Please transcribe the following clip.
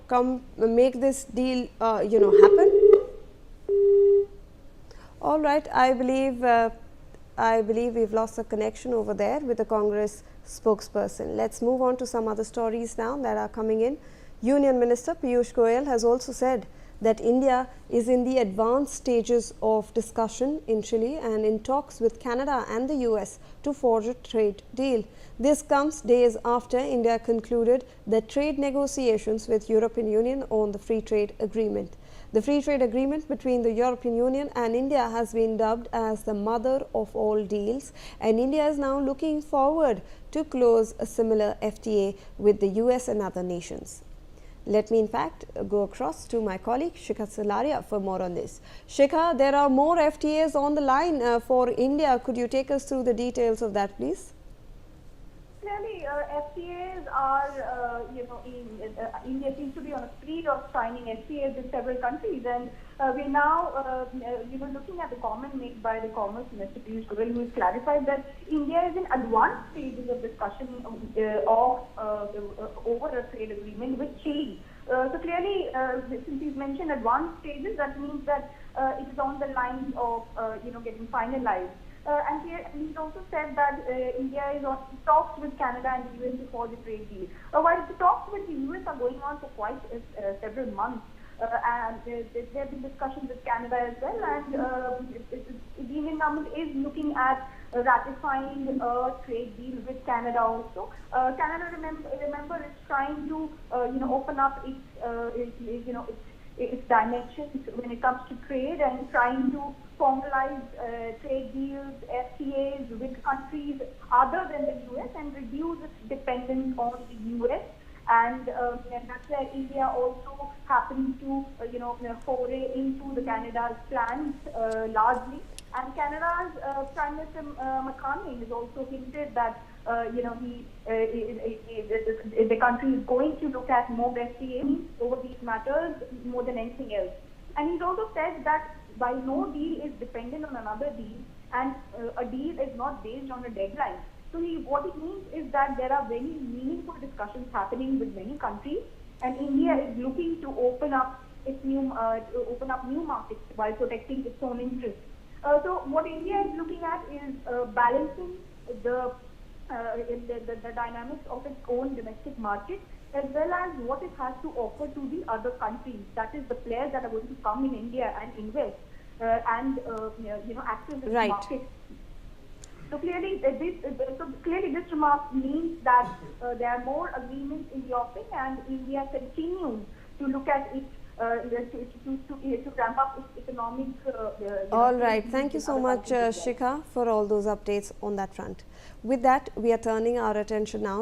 come make this deal, happen? All right, I believe we've lost the connection over there with the Congress spokesperson. Let's move on to some other stories now that are coming in. Union Minister Piyush Goyal has also said that India is in the advanced stages of discussion in Chile and in talks with Canada and the US to forge a trade deal. This comes days after India concluded the trade negotiations with European Union on the free trade agreement. The free trade agreement between the European Union and India has been dubbed as the mother of all deals, and India is now looking forward to close a similar FTA with the US and other nations. Let me in fact go across to my colleague Shikha Salaria for more on this. Shikha, there are more FTAs on the line for India. Could you take us through the details of that, please? Clearly, FTAs are, India seems to be on a spree of signing FTAs with several countries, and we're now, looking at the comment made by the Commerce Minister Piyush Goyal, who has clarified that India is in advanced stages of discussion over a trade agreement with Chile. So clearly, since he's mentioned advanced stages, that means that it is on the lines of, getting finalized. And he's also said that India is on talks with Canada and the US to forge a trade deal. While the talks with the US are going on for quite several months, and there have been discussions with Canada as well, and the Indian government is looking at ratifying a trade deal with Canada also. Canada, remember, is trying to open up its dimensions when it comes to trade and trying to formalize trade deals, FTAs with countries other than the US and reduce its dependence on the US. And that's where India also happens to, foray into the Canada's plans largely. And Canada's Prime Minister McCartney has also hinted that the country is going to look at more FTAs over these matters more than anything else. And he's also said that while no deal is dependent on another deal, and a deal is not based on a deadline. So what it means is that there are very meaningful discussions happening with many countries, and India is looking to open up new markets while protecting its own interests. So what India is looking at is balancing the dynamics of its own domestic market, as well as what it has to offer to the other countries. That is the players that are going to come in India and invest and access this market. So clearly, this remark means that there are more agreements in the offing, and India continues to look at it to ramp up its economic. All right. Thank you so much, Shikha, for all those updates on that front. With that, we are turning our attention now